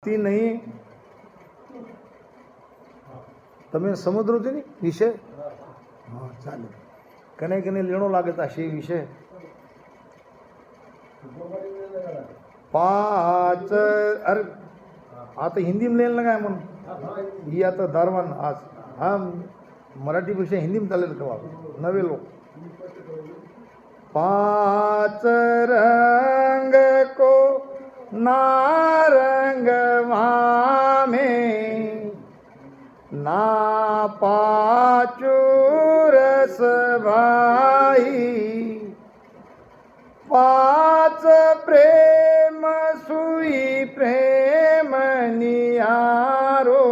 नहीं તમે સમુદ્ર છે ને વિષય હા ચાલે કને કને લેણો લાગે તા શી વિષય पाँच अरे आता हिंदी में लेने लगा है मन ये आता दारवान आज हाँ मराठी भाषा हिंदी में चालेल का नवे लोग पांच रंग को नारंग में ना पाचू रस भाई पांच प्रेम सुई प्रेम निहारो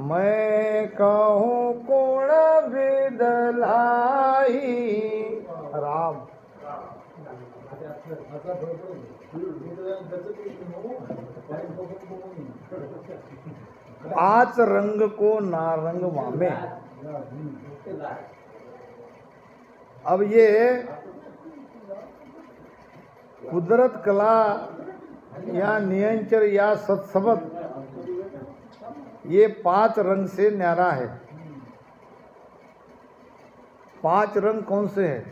मैं कहूँ कोण विदलाई राम पांच रंग को नारंग मामे। अब ये कुदरत कला या नियंचर या सत्सबत ये पांच रंग से न्यारा है। पांच रंग कौन से हैं?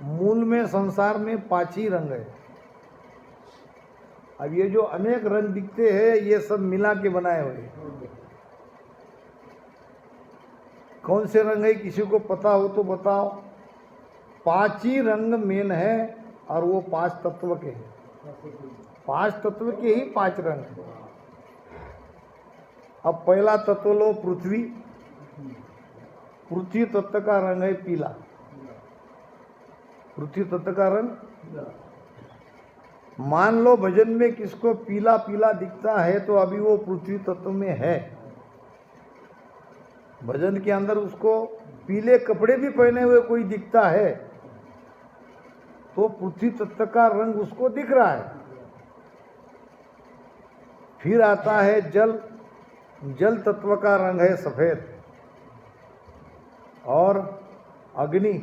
मूल में संसार में पांच ही रंग है। अब ये जो अनेक रंग दिखते हैं ये सब मिला के बनाए हुए। कौन से रंग है किसी को पता हो तो बताओ। पांच ही रंग मेन है और वो पांच तत्व के हैं। पांच तत्व के ही पांच रंग हैं। अब पहला तत्व लो पृथ्वी। पृथ्वी तत्व का रंग है पीला। पृथ्वी तत्व का रंग मान लो भजन में किसको पीला पीला दिखता है तो अभी वो पृथ्वी तत्व में है। भजन के अंदर उसको पीले कपड़े भी पहने हुए कोई दिखता है तो पृथ्वी तत्व का रंग उसको दिख रहा है। फिर आता है जल। जल तत्व का रंग है सफेद। और अग्नि।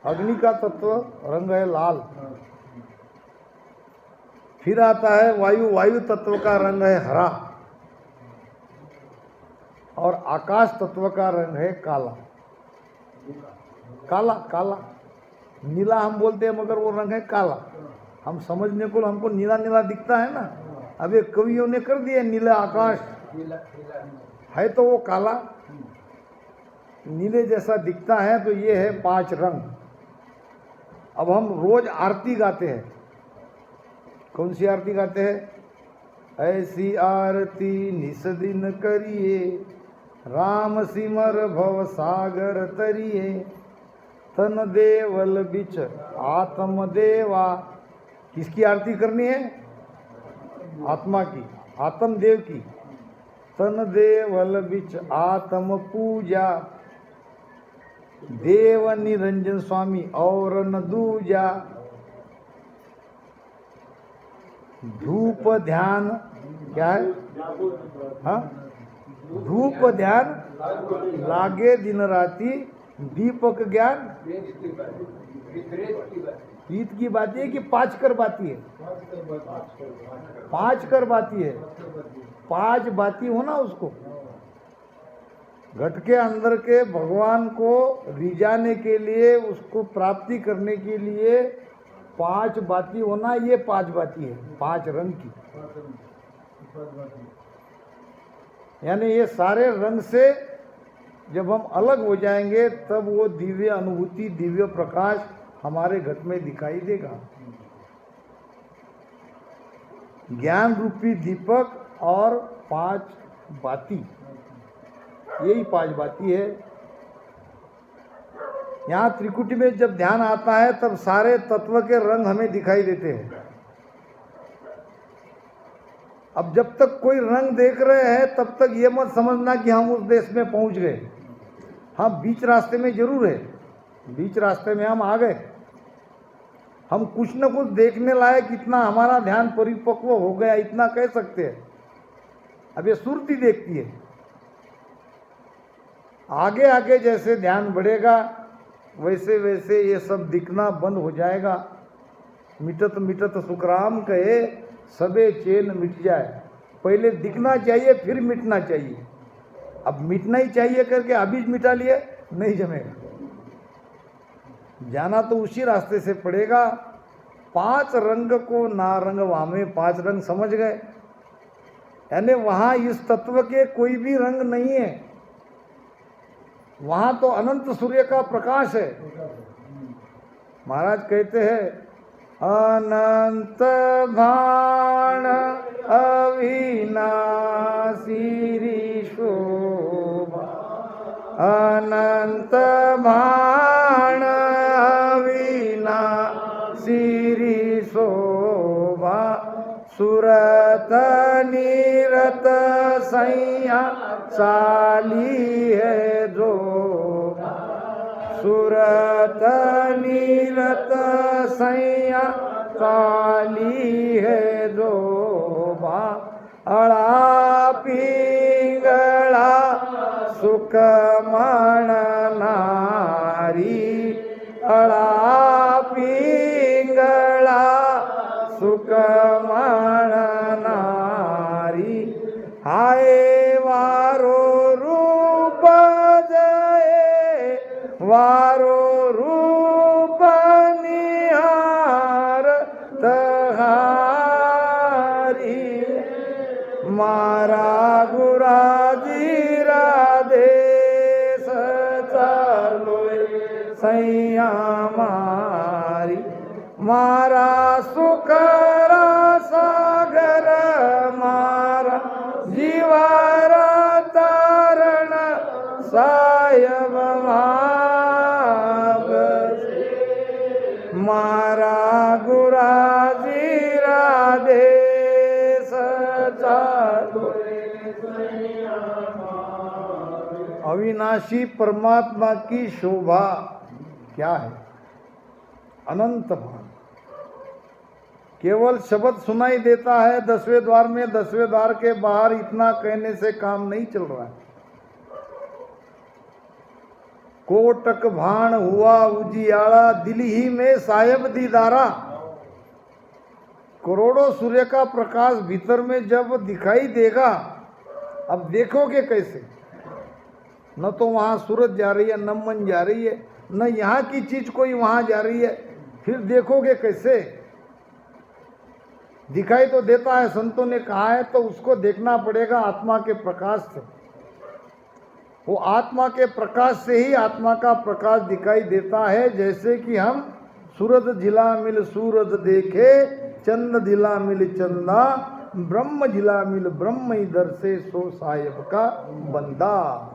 अग्नि का तत्व रंग है लाल। फिर आता है वायु। वायु तत्व का रंग है हरा। और आकाश तत्व का रंग है काला। काला काला नीला हम बोलते हैं मगर वो रंग है काला। हम समझने को हमको नीला नीला दिखता है ना। अब ये कवियों ने कर दिया नीला आकाश है तो वो काला नीले जैसा दिखता है। तो ये है पांच रंग। अब हम रोज आरती गाते हैं। कौन सी आरती गाते हैं? ऐसी आरती निस दिन करिए राम सिमर भव सागर तरिए तन देवल बिच आत्म देवा। किसकी आरती करनी है? आत्मा की, आत्म देव की। तन देवल बिच आत्म पूजा देव निरंजन स्वामी और न दूजा। धूप ध्यान क्या है? हाँ धूप ध्यान लागे दिन राती दीपक ज्ञान ईद की बाती है कि पांच कर बाती है? पांच कर बाती है। पांच बाती हो ना उसको घट के अंदर के भगवान को रिझाने के लिए उसको प्राप्ति करने के लिए पांच बाती होना। ये पांच बाती है पांच रंग की। यानी ये सारे रंग से जब हम अलग हो जाएंगे तब वो दिव्य अनुभूति दिव्य प्रकाश हमारे घट में दिखाई देगा। ज्ञान रूपी दीपक और पांच बाती यही पांच बाती है। यहाँ त्रिकुटी में जब ध्यान आता है तब सारे तत्व के रंग हमें दिखाई देते हैं। अब जब तक कोई रंग देख रहे हैं तब तक ये मत समझना कि हम उस देश में पहुंच गए। हाँ बीच रास्ते में जरूर है। बीच रास्ते में हम आ गए। हम कुछ न कुछ देखने लायक इतना हमारा ध्यान परिपक्व हो गया इतना कह सकते हैं। अब ये सुरती देखती है। आगे आगे जैसे ध्यान बढ़ेगा वैसे वैसे ये सब दिखना बंद हो जाएगा। मिटत मिटत सुखराम कहे सबे चैन मिट जाए। पहले दिखना चाहिए फिर मिटना चाहिए। अब मिटना ही चाहिए करके अभी मिटा लिए नहीं जमेगा। जाना तो उसी रास्ते से पड़ेगा। 5 रंग को ना रंग वामे, 5 रंग समझ गए, यानी वहां इस तत्व के कोई भी रंग नहीं है। वहां तो अनंत सूर्य का प्रकाश है। महाराज कहते हैं अनंत भाण अविनाशी शोभा, अनंत भाण अविनाशी शोभा, सुरत नीरत सैया चाली है जो, सुरत नीरत सैया चाली है जो, अड़ा पिंगला सुख मन नारी, अड़ा पिंगला सुख मन नारी, हाय वारो रूप जय वारो रूप निहार तहारी, मारा गुराजी राधेश चालो सैया मारी, मारा सुखरा सागर मारा जीवारा तारण सायब मारा गुराजी राधेश चालो। अविनाशी परमात्मा की शोभा क्या है? अनंत भान। केवल शब्द सुनाई देता है 10वें द्वार में, 10वें द्वार के बाहर इतना कहने से काम नहीं चल रहा है। कोटक भाण हुआ उजियाला, दिल ही में साहेब दीदारा। करोड़ों सूर्य का प्रकाश भीतर में जब दिखाई देगा, अब देखोगे कैसे? न तो वहां सूरज जा रही है, न मन जा रही है, न यहाँ की चीज कोई वहां जा रही है, फिर देखोगे कैसे? दिखाई तो देता है, संतों ने कहा है, तो उसको देखना पड़ेगा आत्मा के प्रकाश से। वो आत्मा के प्रकाश से ही आत्मा का प्रकाश दिखाई देता है। जैसे कि हम सूरज झिला मिल सूरज देखे, चंद झिला मिल चंदा, ब्रह्म झिला मिल ब्रह्म इधर से, सो साहेब का बंदा।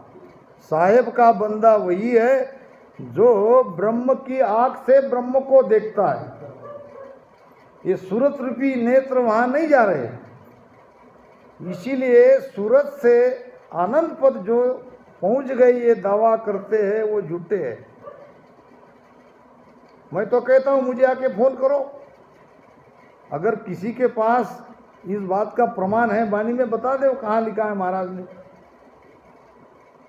साहेब का बंदा वही है जो ब्रह्म की आंख से ब्रह्म को देखता है। ये सूरत रूपी नेत्र वहां नहीं जा रहे, इसीलिए सूरत से आनंद पद जो पहुंच गए ये दावा करते हैं वो झूठे हैं। मैं तो कहता हूं मुझे आके फोन करो, अगर किसी के पास इस बात का प्रमाण है वाणी में बता दो कहां लिखा है महाराज ने।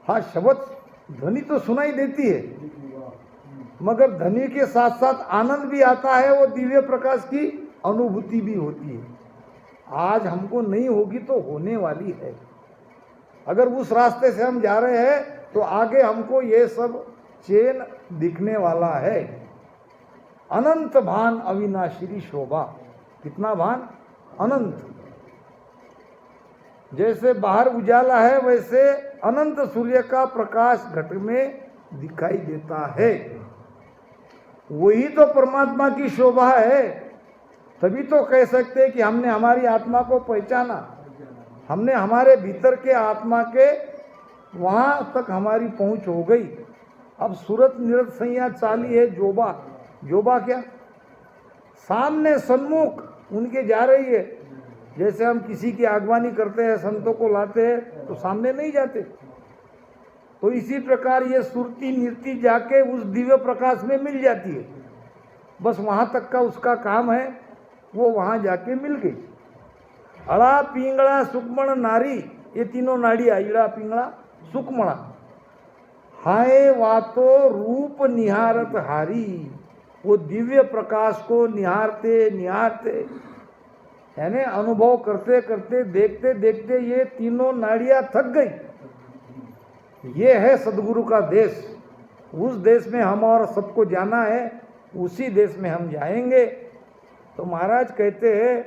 हाँ, शब्द ध्वनि तो सुनाई देती है, मगर ध्वनि के साथ साथ आनंद भी आता है, वो दिव्य प्रकाश की अनुभूति भी होती है। आज हमको नहीं होगी तो होने वाली है। अगर उस रास्ते से हम जा रहे हैं तो आगे हमको ये सब चैन दिखने वाला है। अनंत भान अविनाशी शोभा। कितना भान? अनंत। जैसे बाहर उजाला है वैसे अनंत सूर्य का प्रकाश घट में दिखाई देता है। वही तो परमात्मा की शोभा है। तभी तो कह सकते हैं कि हमने हमारी आत्मा को पहचाना, हमने हमारे भीतर के आत्मा के वहां तक हमारी पहुंच हो गई। अब सूरत निरत सैया चाली है जोबा। जोबा क्या? सामने सन्मुख उनके जा रही है। जैसे हम किसी की आगवानी करते हैं, संतों को लाते हैं तो सामने नहीं जाते, तो इसी प्रकार ये सुरती नृत्य जाके उस दिव्य प्रकाश में मिल जाती है। बस वहां तक का उसका काम है, वो वहां जाके मिल गई। अड़ा पिंगला सुकमण नारी, ये तीनों नाड़ी आई, अड़ा पिंगला सुकमणा। हाय वातो रूप निहारत हारी, वो दिव्य प्रकाश को निहारते निहारते यानी अनुभव करते करते देखते देखते ये तीनों नाड़ियां थक गई। ये है सदगुरु का देश। उस देश में हम और सबको जाना है, उसी देश में हम जाएंगे। तो महाराज कहते हैं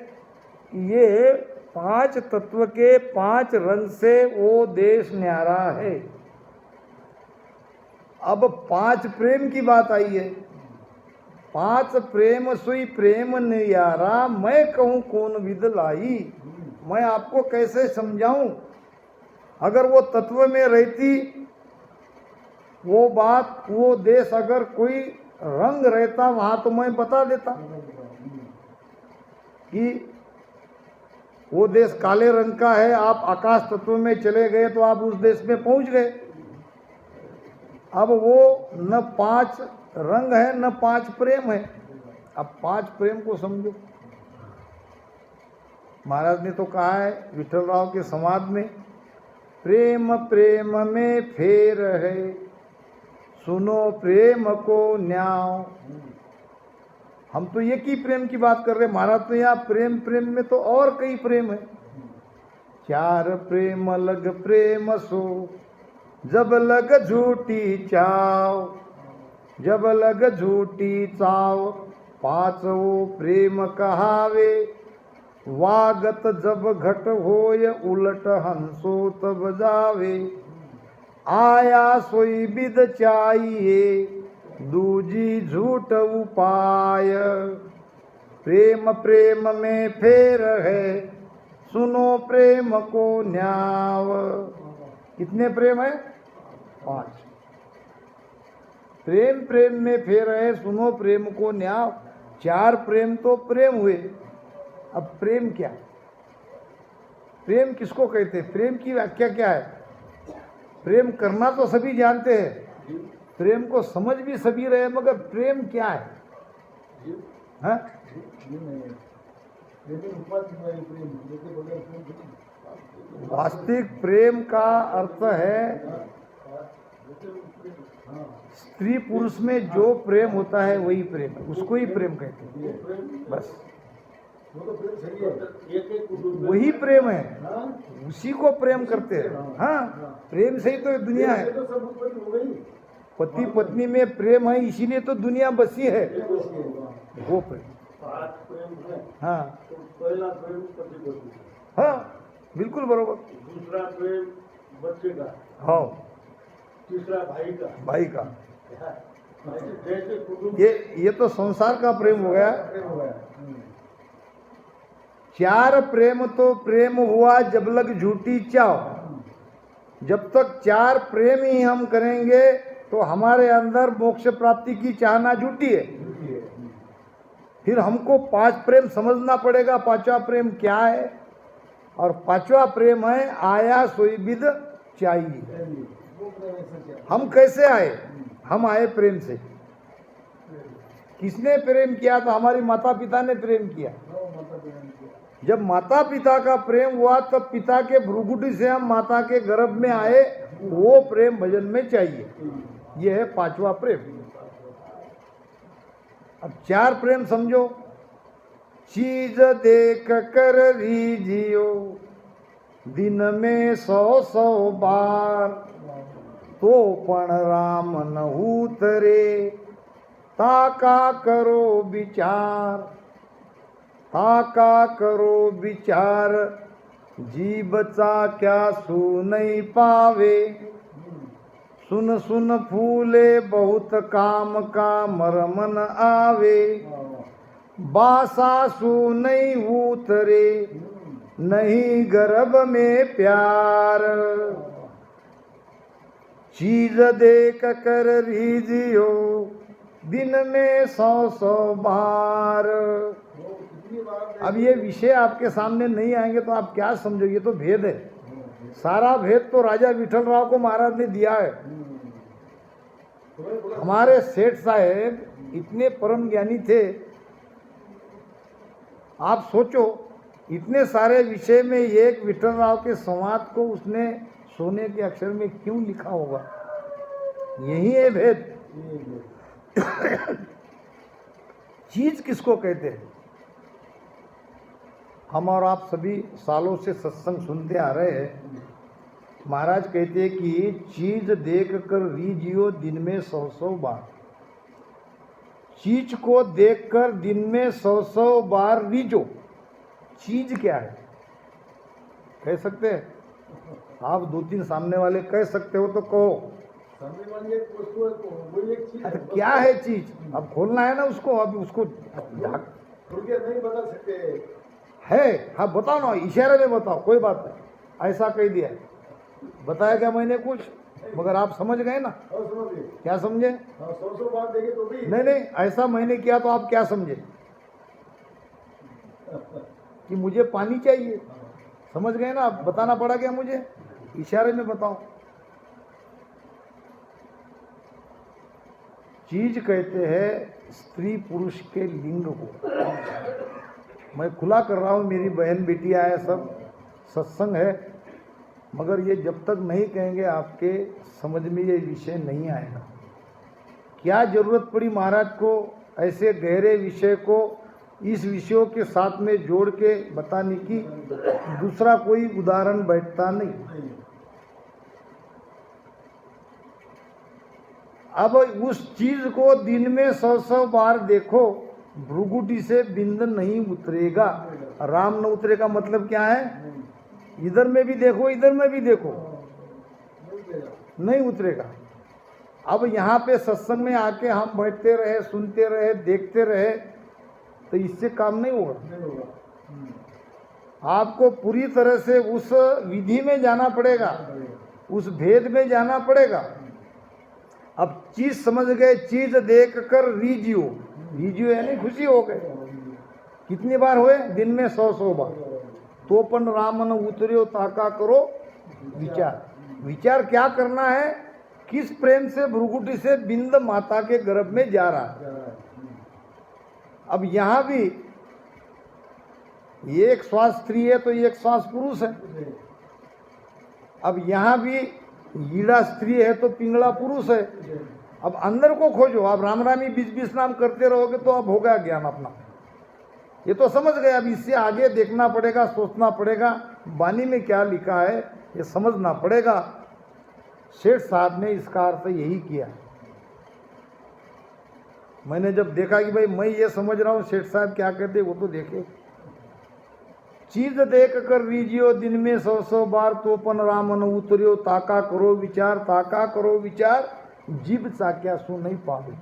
कि ये 5 तत्व के 5 रंग से वो देश न्यारा है। अब 5 प्रेम की बात आई है। 5 प्रेम सुई प्रेम न्यारा, मैं कहूँ कौन विद लाई। मैं आपको कैसे समझाऊं? अगर वो तत्व में रहती वो बात, वो देश, अगर कोई रंग रहता वहां तो मैं बता देता कि वो देश काले रंग का है। आप आकाश तत्व में चले गए तो आप उस देश में पहुंच गए। अब वो न 5 रंग है न 5 प्रेम है। अब 5 प्रेम को समझो। महाराज ने तो कहा है विठल राव के संवाद में, प्रेम प्रेम में फेर है, सुनो प्रेम को न्याव। हम तो एक ही प्रेम की बात कर रहे हैं। महाराज तो यहाँ प्रेम प्रेम में तो और कई प्रेम है। 4 प्रेम लग प्रेम सो, जब लग झूठी चाव, जब लग झूठी चाव। 5 वो प्रेम कहावे, वागत जब घट होय, उलट हंसो तब जावे। आया सोई विद चाहिए, दूजी झूठ उपाय। प्रेम प्रेम में फेर है, सुनो प्रेम को न्याव। कितने प्रेम है? 5। प्रेम प्रेम में फेर है, सुनो प्रेम को न्याव। 4 प्रेम तो प्रेम हुए। अब प्रेम क्या? प्रेम किसको कहते हैं? प्रेम की व्याख्या क्या है? प्रेम करना तो सभी जानते हैं, प्रेम को समझ भी सभी रहे, मगर प्रेम क्या है? हाँ? वास्तविक प्रेम का अर्थ है स्त्री पुरुष में जो प्रेम होता है वही प्रेम है, उसको ही प्रेम कहते हैं। बस वही प्रेम है, उसी को प्रेम करते हैं। हाँ, प्रेम से ही तो दुनिया है। पति पत्नी में प्रेम है, इसीलिए तो दुनिया बसी है। वो प्रेम। हाँ पहला प्रेम पति पत्नी, हाँ बिल्कुल बरोबर। दूसरा प्रेम बच्चे का, हाँ तीसरा भाई का, भाई का। जैसे कुटुंब, ये तो संसार का प्रेम हो गया। 4 प्रेम तो प्रेम हुआ जब लग झूठी चाव। जब तक 4 प्रेम ही हम करेंगे तो हमारे अंदर मोक्ष प्राप्ति की चाहना झूठी है। फिर हमको 5 प्रेम समझना पड़ेगा। 5वां प्रेम क्या है? और 5वां प्रेम है आया सोई विद चाहिए। हम कैसे आए? हम आए प्रेम से। किसने प्रेम किया? तो हमारी माता पिता ने प्रेम किया। जब माता पिता का प्रेम हुआ तब पिता के भ्रुकुटी से हम माता के गर्भ में आए। वो प्रेम भजन में चाहिए। यह है 5वां प्रेम। अब 4 प्रेम समझो। चीज देख कर रीझियो, दिन में 100 बार। तो पण राम न उतरे, ताका करो विचार, ताका करो विचार। जी बचा क्या सू नहीं पावे, सुन सुन फूले बहुत काम का मरमन आवे। बासा सू नहीं उतरे, नहीं गर्भ में प्यार। चीज देख कर रीझियो, दिन में 100 बार। अब ये विषय आपके सामने नहीं आएंगे तो आप क्या समझोगे? ये तो भेद है। सारा भेद तो राजा विठल राव को महाराज ने दिया है। हमारे सेठ साहेब इतने परम ज्ञानी थे। आप सोचो, इतने सारे विषय में एक विठल राव के संवाद को उसने सोने के अक्षर में क्यों लिखा होगा? यही है भेद। चीज किसको कहते हैं? हम और आप सभी सालों से सत्संग सुनते आ रहे हैं। महाराज कहते हैं कि चीज देख कर रीजियो दिन में 100 बार। चीज को देखकर दिन में 100 बार रीजो। चीज क्या है कह सकते हैं? आप 2-3 सामने वाले कह सकते हो तो कहो। सामने वाली एक वस्तु है तो वही एक चीज अच्छा क्या है चीज? अब खोलना है ना उसको। अब उसको खुल के नहीं बता सकते। है, हाँ बताओ ना, इशारे में बताओ, कोई बात नहीं। ऐसा कह दिया, बताया क्या मैंने कुछ, मगर आप समझ गए ना? और समझ गए। क्या समझे? हाँ 100 बार देखे तो भी नहीं नहीं, ऐसा मैंने किया तो आप क्या समझे? कि मुझे पानी चाहिए। समझ गए ना? आप बताना पड़ा क्या मुझे? इशारे में बताओ। चीज कहते हैं स्त्री पुरुष के लिंग को। मैं खुला कर रहा हूँ, मेरी बहन बेटियां है, सब सत्संग है, मगर ये जब तक नहीं कहेंगे आपके समझ में ये विषय नहीं आएगा। क्या जरूरत पड़ी महाराज को ऐसे गहरे विषय को इस विषयों के साथ में जोड़ के बताने की? दूसरा कोई उदाहरण बैठता नहीं। अब उस चीज को दिन में 100 बार देखो, भ्रुगुटी से बिंद नहीं उतरेगा। राम न उतरेगा मतलब क्या है? इधर में भी देखो, इधर में भी देखो, नहीं उतरेगा। अब यहाँ पे सत्संग में आके हम बैठते रहे, सुनते रहे, देखते रहे, तो इससे काम नहीं होगा। आपको पूरी तरह से उस विधि में जाना पड़ेगा, उस भेद में जाना पड़ेगा। अब चीज समझ गए, चीज देख कर रीजियो। रीजियो यानी खुशी हो गए। कितनी बार हुए? दिन में 100 बार। तो पण रामन उतरियो ताका करो विचार। विचार क्या करना है? किस प्रेम से भ्रुकुटी से बिंद माता के गर्भ में जा रहा है। अब यहां भी एक श्वास स्त्री है तो एक श्वास पुरुष है। अब यहां भी ईड़ा स्त्री है तो पिंगला पुरुष है। अब अंदर को खोजो। आप राम रामी 20 नाम करते रहोगे तो अब होगा ज्ञान अपना। ये तो समझ गए। अब इससे आगे देखना पड़ेगा, सोचना पड़ेगा, वाणी में क्या लिखा है ये समझना पड़ेगा। शेठ साहब ने इसका अर्थ यही किया। मैंने जब देखा कि भाई मैं ये समझ रहा हूँ, शेठ साहब क्या कहते वो तो देखे। चीज देख कर रीजियो दिन में 100 बार, तो पन रामन उतरियो ताका करो विचार। ताका करो विचार, जीभ चाक्या सु नहीं पावे।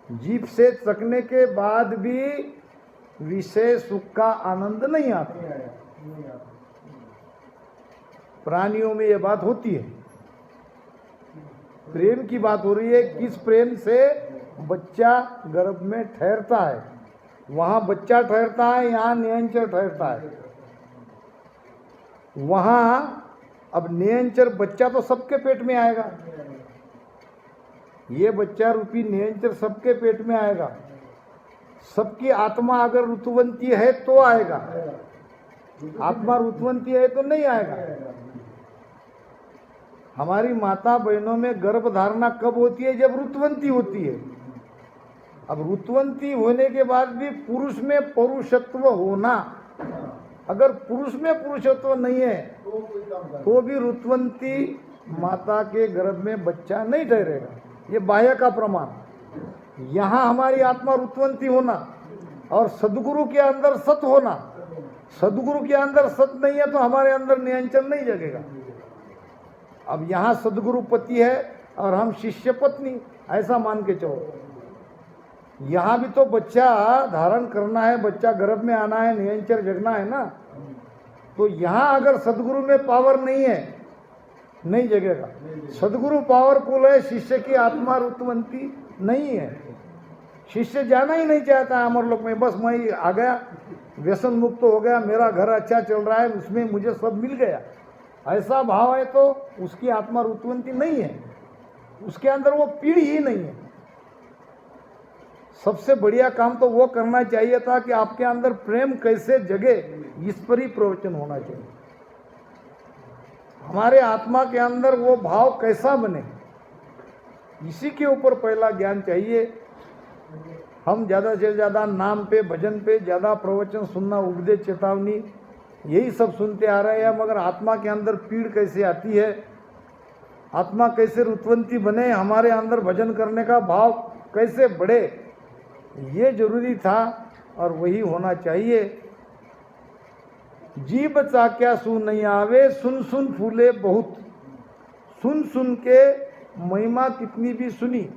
जीभ से चखने के बाद भी विषय सुख का आनंद नहीं आता। प्राणियों में ये बात होती है। प्रेम की बात हो रही है। किस प्रेम से बच्चा गर्भ में ठहरता है, वहां बच्चा ठहरता है, यहाँ नियंचर ठहरता है। वहां अब नियंचर बच्चा तो सबके पेट में आएगा। ये बच्चा रूपी नियंचर सबके पेट में आएगा। सबकी आत्मा अगर ऋतुवंती है तो आएगा, आत्मा ऋतुवंती है तो नहीं आएगा। हमारी माता बहनों में गर्भ धारणा कब होती है? जब ऋतुवंती होती है। अब ऋतुवंती होने के बाद भी पुरुष में पौरुषत्व होना, अगर पुरुष में पुरुषत्व नहीं है तो भी ऋतुवंती माता के गर्भ में बच्चा नहीं ठहरेगा। ये बाह्य का प्रमाण। यहाँ हमारी आत्मा ऋतुवंती होना और सदगुरु के अंदर सत होना। सदगुरु के अंदर सत नहीं है तो हमारे अंदर नियंत्रण नहीं जगेगा। अब यहाँ सदगुरु पति है और हम शिष्य पत्नी, ऐसा मान के चलो। यहाँ भी तो बच्चा धारण करना है, बच्चा गर्भ में आना है, नियंत्रण जगना है ना। तो यहाँ अगर सदगुरु में पावर नहीं है, नहीं जगेगा। सदगुरु पावरफुल है, शिष्य की आत्मा ऋतुवंती नहीं है। शिष्य जाना ही नहीं चाहता है अमरलोक में। बस मैं आ गया, व्यसन मुक्त हो गया, मेरा घर अच्छा चल रहा है, उसमें मुझे सब मिल गया, ऐसा भाव है तो उसकी आत्मा ऋतुवंती नहीं है। उसके अंदर वो पीढ़ी ही नहीं है। सबसे बढ़िया काम तो वो करना चाहिए था कि आपके अंदर प्रेम कैसे जगे, इस पर ही प्रवचन होना चाहिए। हमारे आत्मा के अंदर वो भाव कैसा बने, इसी के ऊपर पहला ज्ञान चाहिए। हम ज़्यादा से ज़्यादा नाम पे, भजन पे ज़्यादा प्रवचन सुनना, उपदेश, चेतावनी, यही सब सुनते आ रहे हैं, मगर आत्मा के अंदर पीड़ कैसे आती है, आत्मा कैसे रुतवंती बने, हमारे अंदर भजन करने का भाव कैसे बढ़े, ये जरूरी था और वही होना चाहिए। जी बचा क्या सू नहीं आवे, सुन सुन फूले बहुत। सुन सुन के महिमा कितनी भी सुनी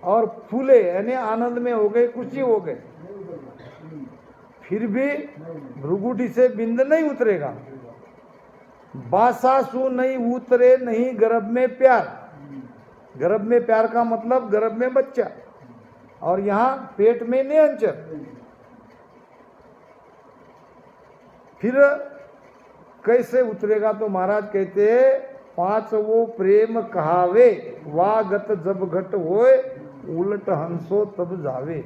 और फूले यानी आनंद में हो गए, खुशी हो गए, फिर भी भ्रुगुटी से बिंद नहीं उतरेगा। बासासु नहीं उतरे नहीं गर्भ में प्यार। गर्भ में प्यार का मतलब गर्भ में बच्चा, और यहाँ पेट में नियंचर। फिर कैसे उतरेगा? तो महाराज कहते हैं, पांच वो प्रेम कहावे, वागत जब घट होए, उलट हंसो तब जावे।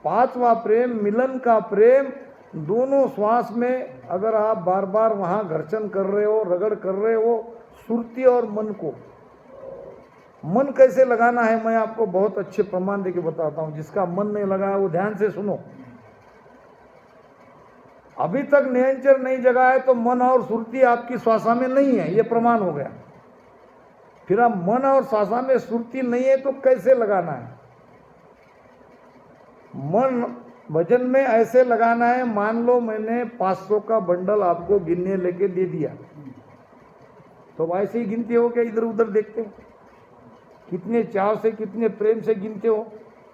पांचवा प्रेम, मिलन का प्रेम। दोनों श्वास में अगर आप बार बार वहाँ घर्षण कर रहे हो, रगड़ कर रहे हो सुरती और मन को, मन कैसे लगाना है मैं आपको बहुत अच्छे प्रमाण देके बताता हूँ। जिसका मन नहीं लगा है वो ध्यान से सुनो। अभी तक नियंचर नहीं जगा है तो मन और सुरती आपकी श्वासा में नहीं है, ये प्रमाण हो गया। फिर अब मन और श्वासा में सुरती नहीं है तो कैसे लगाना है? मन भजन में ऐसे लगाना है, मान लो मैंने 500 का बंडल आपको गिनने लेके दे दिया, तो ऐसे ही गिनते हो क्या? इधर उधर देखते हो, कितने चाव से, कितने प्रेम से गिनते हो।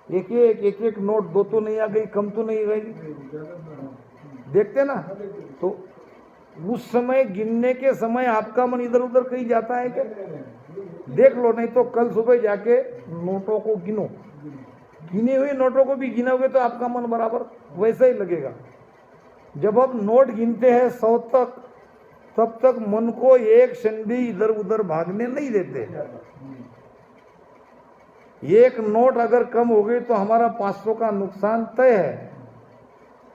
एक एक नोट, दो तो नहीं आ गई, कम तो नहीं गई, देखते ना। तो उस समय गिनने के समय आपका मन इधर उधर कहीं जाता है क्या? देख लो, नहीं तो कल सुबह जाके नोटों को गिनो, गिने हुए नोटों को भी गिनोगे तो आपका मन बराबर वैसा ही लगेगा। जब आप नोट गिनते हैं 100 तक, तब तक मन को एक क्षण भी इधर उधर भागने नहीं देते। एक नोट अगर कम हो गई तो हमारा 500 का नुकसान तय है।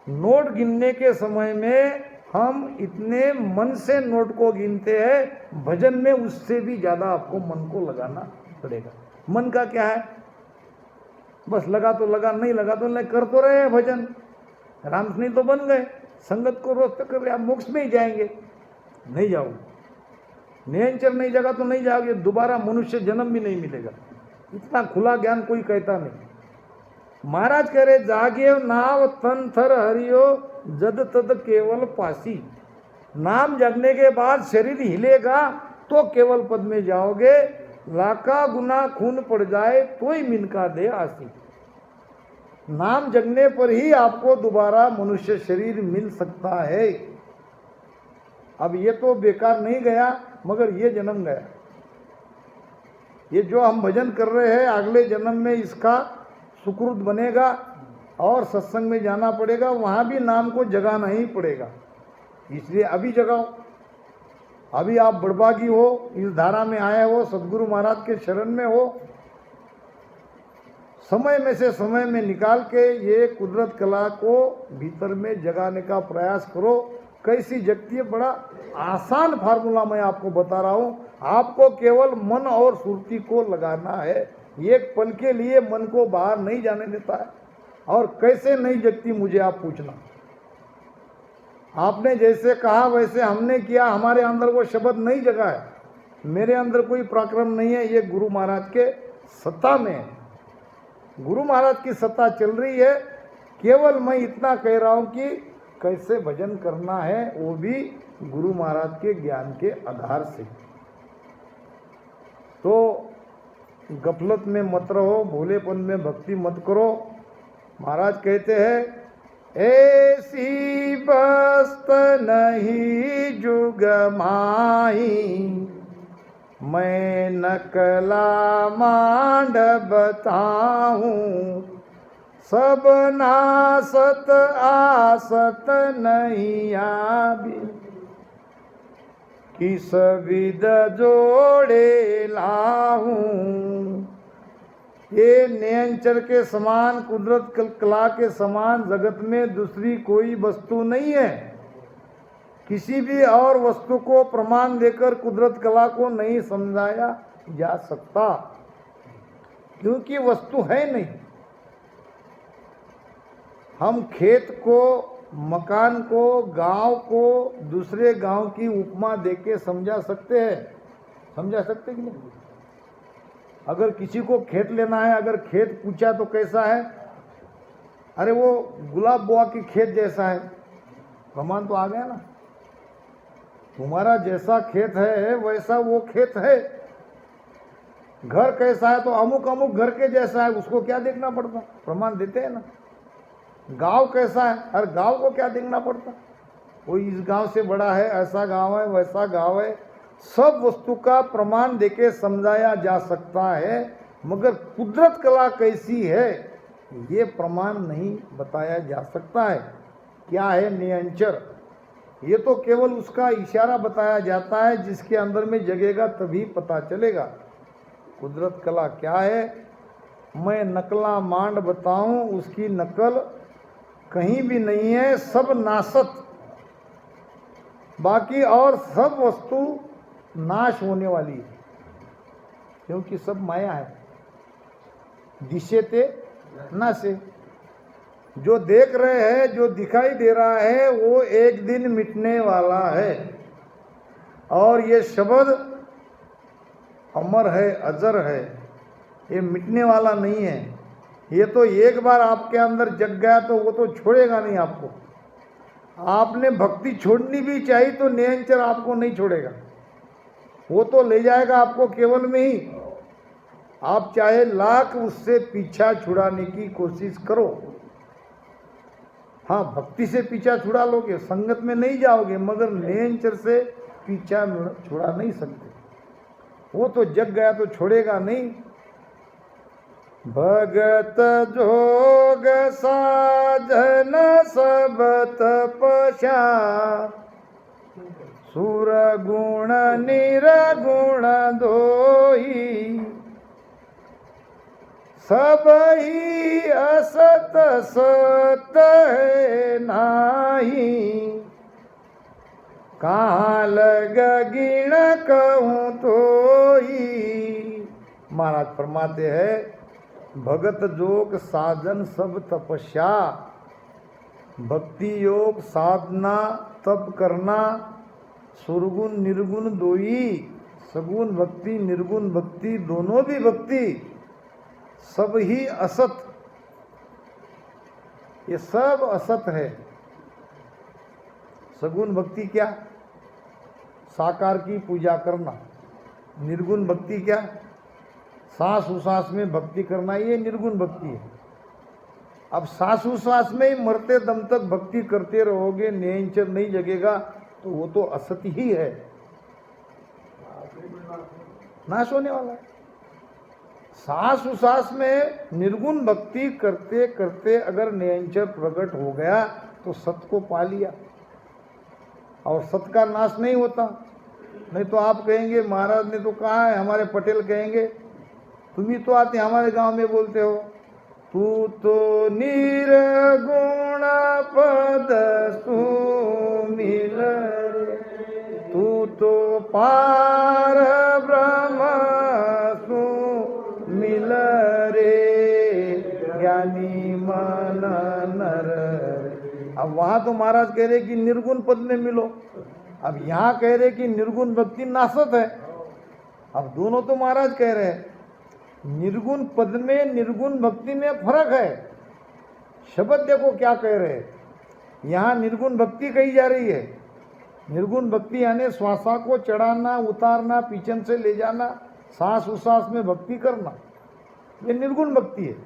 नोट गिनने के समय में हम इतने मन से नोट को गिनते हैं, भजन में उससे भी ज्यादा आपको मन को लगाना पड़ेगा। मन का क्या है? बस लगा तो लगा, नहीं लगा तो नहीं, कर तो रहे हैं भजन, रामकृष्ण तो बन गए, संगत को रोज तक कर रहे, आप मोक्ष में ही जाएंगे। नहीं जाओगे, नियंचर नहीं जगा तो नहीं जाओगे, दोबारा मनुष्य जन्म भी नहीं मिलेगा। इतना खुला ज्ञान कोई कहता नहीं। महाराज कह रहे, जागे नाव तन थर हरियो, जद तद केवल पासी। नाम जगने के बाद शरीर हिलेगा तो केवल पद में जाओगे। लाखा गुना खून पड़ जाए तो ही मिनका दे आसी। नाम जगने पर ही आपको दोबारा मनुष्य शरीर मिल सकता है। अब ये तो बेकार नहीं गया, मगर ये जन्म गया। ये जो हम भजन कर रहे हैं, अगले जन्म में इसका सुकृत बनेगा और सत्संग में जाना पड़ेगा, वहाँ भी नाम को जगाना ही पड़ेगा। इसलिए अभी जगाओ। अभी आप बड़भागी हो, इस धारा में आए हो, सदगुरु महाराज के शरण में हो, समय में से समय में निकाल के ये कुदरत कला को भीतर में जगाने का प्रयास करो। कैसी जगती है? बड़ा आसान फार्मूला मैं आपको बता रहा हूँ। आपको केवल मन और सुरती को लगाना है। एक पल के लिए मन को बाहर नहीं जाने देता है। और कैसे नहीं जगती मुझे आप पूछना। आपने जैसे कहा वैसे हमने किया, हमारे अंदर वो शब्द नहीं जगा है। मेरे अंदर कोई पराक्रम नहीं है, ये गुरु महाराज के सत्ता में है। गुरु महाराज की सत्ता चल रही है। केवल मैं इतना कह रहा हूं कि कैसे भजन करना है, वो भी गुरु महाराज के ज्ञान के आधार से। तो गफलत में मत रहो, भोलेपन में भक्ति मत करो। महाराज कहते हैं, ऐसी बस्त नहीं जुग माही, मैं नकला मांड बताऊं। सब नासत आसत नहीं आबी, किस विद जोड़े लाहूं। ये नियंचर के समान, कुदरत कला के समान जगत में दूसरी कोई वस्तु नहीं है। किसी भी और वस्तु को प्रमाण देकर कुदरत कला को नहीं समझाया जा सकता, क्योंकि वस्तु है नहीं। हम खेत को, मकान को, गांव को दूसरे गांव की उपमा देके समझा सकते हैं? समझा सकते कि नहीं? अगर किसी को खेत लेना है, अगर खेत पूछा तो कैसा है? अरे वो गुलाब बुआ की खेत जैसा है। प्रमाण तो आ गया ना। तुम्हारा जैसा खेत है वैसा वो खेत है। घर कैसा है तो अमुक अमुक घर के जैसा है, उसको क्या देखना पड़ता? प्रमाण देते हैं ना। गांव कैसा है, हर गांव को क्या देखना पड़ता? कोई इस गांव से बड़ा है, ऐसा गांव है, वैसा गांव है। सब वस्तु का प्रमाण देके समझाया जा सकता है, मगर कुदरत कला कैसी है ये प्रमाण नहीं बताया जा सकता है। क्या है नियंचर, ये तो केवल उसका इशारा बताया जाता है, जिसके अंदर में जगेगा तभी पता चलेगा। कुदरत कला क्या है? मैं नकला मांड बताऊं, उसकी नकल कहीं भी नहीं है, सब नासत। बाकी और सब वस्तु नाश होने वाली है, क्योंकि सब माया है। दिशेते नासे, जो देख रहे हैं, जो दिखाई दे रहा है, वो एक दिन मिटने वाला है। और ये शब्द अमर है, अजर है, ये मिटने वाला नहीं है। ये तो एक बार आपके अंदर जग गया तो वो तो छोड़ेगा नहीं आपको। आपने भक्ति छोड़नी भी चाहिए तो निरंतर आपको नहीं छोड़ेगा, वो तो ले जाएगा आपको केवल में ही। आप चाहे लाख उससे पीछा छुड़ाने की कोशिश करो। हाँ, भक्ति से पीछा छुड़ा लोगे, संगत में नहीं जाओगे, मगर निरंतर से पीछा छुड़ा नहीं सकते। वो तो जग गया तो छोड़ेगा नहीं। भगत जोग साधन सब तपस्या, सुर गुण निरगुण दोई, सब ही असत सत है नाही, कहाँ लग गिण कहूँ तोई। महाराज फरमाते हैं, भगत जोग साधन सब तपस्या, भक्ति योग साधना तप करना, सुरगुण निर्गुण दोई, सगुण भक्ति निर्गुण भक्ति दोनों भी भक्ति, सब ही असत, ये सब असत है। सगुण भक्ति क्या? साकार की पूजा करना। निर्गुण भक्ति क्या? सांस उसास में भक्ति करना, ये निर्गुण भक्ति है। अब सांस उसास में ही मरते दम तक भक्ति करते रहोगे, निरंतर नहीं जगेगा, तो वो तो असत ही है, नाश होने वाला है। सांस उसास में निर्गुण भक्ति करते करते अगर निरंतर प्रकट हो गया तो सत को पा लिया, और सत का नाश नहीं होता। नहीं तो आप कहेंगे महाराज ने तो कहा है, हमारे पटेल कहेंगे, तुम ही तो आते हमारे गांव में बोलते हो, तू तो निर्गुण पद सुमिल रे, तू तो पार ब्रह्म सुमिल रे, ज्ञानी मन नर। अब वहां तो महाराज कह रहे कि निर्गुण पद में मिलो, अब यहाँ कह रहे कि निर्गुण भक्ति नासत है। अब दोनों तो महाराज कह रहे हैं, निर्गुण पद में निर्गुण भक्ति में फर्क है। शब्द देखो क्या कह रहे हैं, यहाँ निर्गुण भक्ति कही जा रही है। निर्गुण भक्ति यानी श्वासा को चढ़ाना, उतारना, पीछन से ले जाना, सांस उसास में भक्ति करना, ये निर्गुण भक्ति है।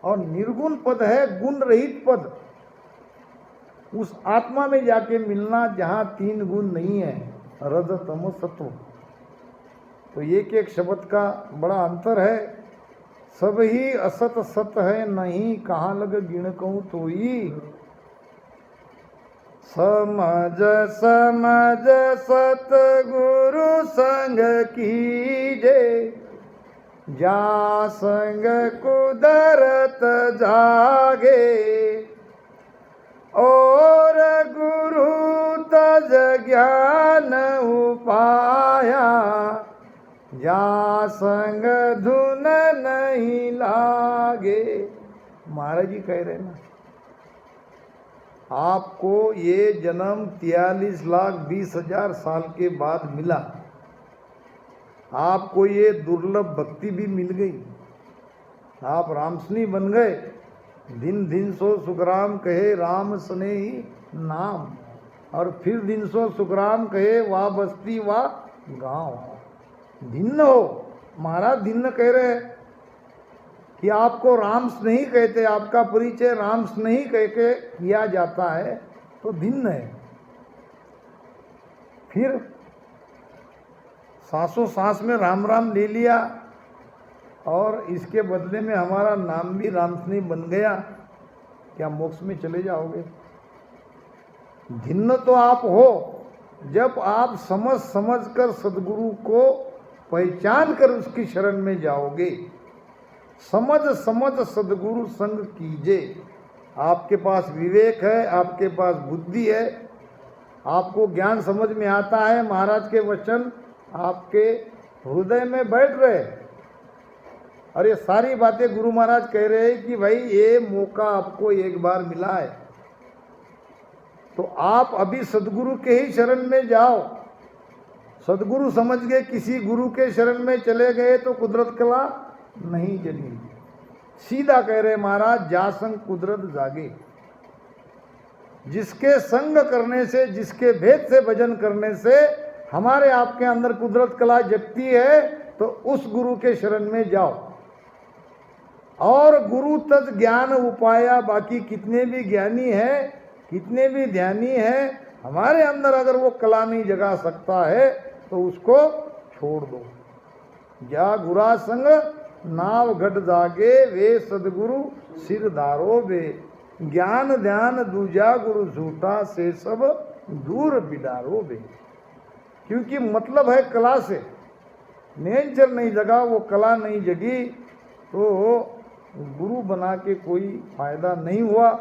और निर्गुण पद है गुण रहित पद, उस आत्मा में जाके मिलना जहाँ तीन गुण नहीं है, रज तमो सत्व। तो एक एक शब्द का बड़ा अंतर है। सब ही असत सत है नहीं, कहाँ लग गिण कहूँ तोई। समझ समझ सतगुरु संग कीजे, जा संग कुदरत जागे, और गुरु तज ज्ञान उपाया, जा संग धुन नहीं लागे। महाराज जी कह रहे ना, आपको ये जन्म 43,20,000 साल के बाद मिला। आपको ये दुर्लभ भक्ति भी मिल गई। आप रामसनी बन गए। दिन दिन सो सुखराम कहे राम स्नेही नाम, और फिर दिन सो सुखराम कहे वाह बस्ती वाह गांव। भिन्न हो महाराज, भिन्न कह रहे हैं कि आपको राम स्नेही कहते, आपका परिचय राम स्नेही कह के किया जाता है, तो भिन्न है। फिर सांसों सांस में राम राम ले लिया, और इसके बदले में हमारा नाम भी राम स्नेही बन गया। क्या मोक्ष में चले जाओगे? भिन्न तो आप हो जब आप समझ समझ कर सदगुरु को पहचान कर उसकी शरण में जाओगे। समझ समझ सदगुरु संग कीजे। आपके पास विवेक है, आपके पास बुद्धि है, आपको ज्ञान समझ में आता है, महाराज के वचन आपके हृदय में बैठ रहे। और ये सारी बातें गुरु महाराज कह रहे हैं कि भाई ये मौका आपको एक बार मिला है, तो आप अभी सदगुरु के ही शरण में जाओ। सदगुरु समझ गए, किसी गुरु के शरण में चले गए तो कुदरत कला नहीं जगी। सीधा कह रहे महाराज, जा संग कुदरत जागे। जिसके संग करने से, जिसके भेद से भजन करने से हमारे आपके अंदर कुदरत कला जगती है, तो उस गुरु के शरण में जाओ। और गुरु तत् ज्ञान उपाया, बाकी कितने भी ज्ञानी है, कितने भी ध्यानी है, हमारे अंदर अगर वो कला नहीं जगा सकता है तो उसको छोड़ दो। जा गुरा संग नाव घट जागे, वे सदगुरु सिर धारो बे। ज्ञान ध्यान दूजा गुरु झूठा, से सब दूर बिडारो बे। क्योंकि मतलब है कला से, नेचर नहीं जगा, वो कला नहीं जगी, तो गुरु बना के कोई फायदा नहीं हुआ।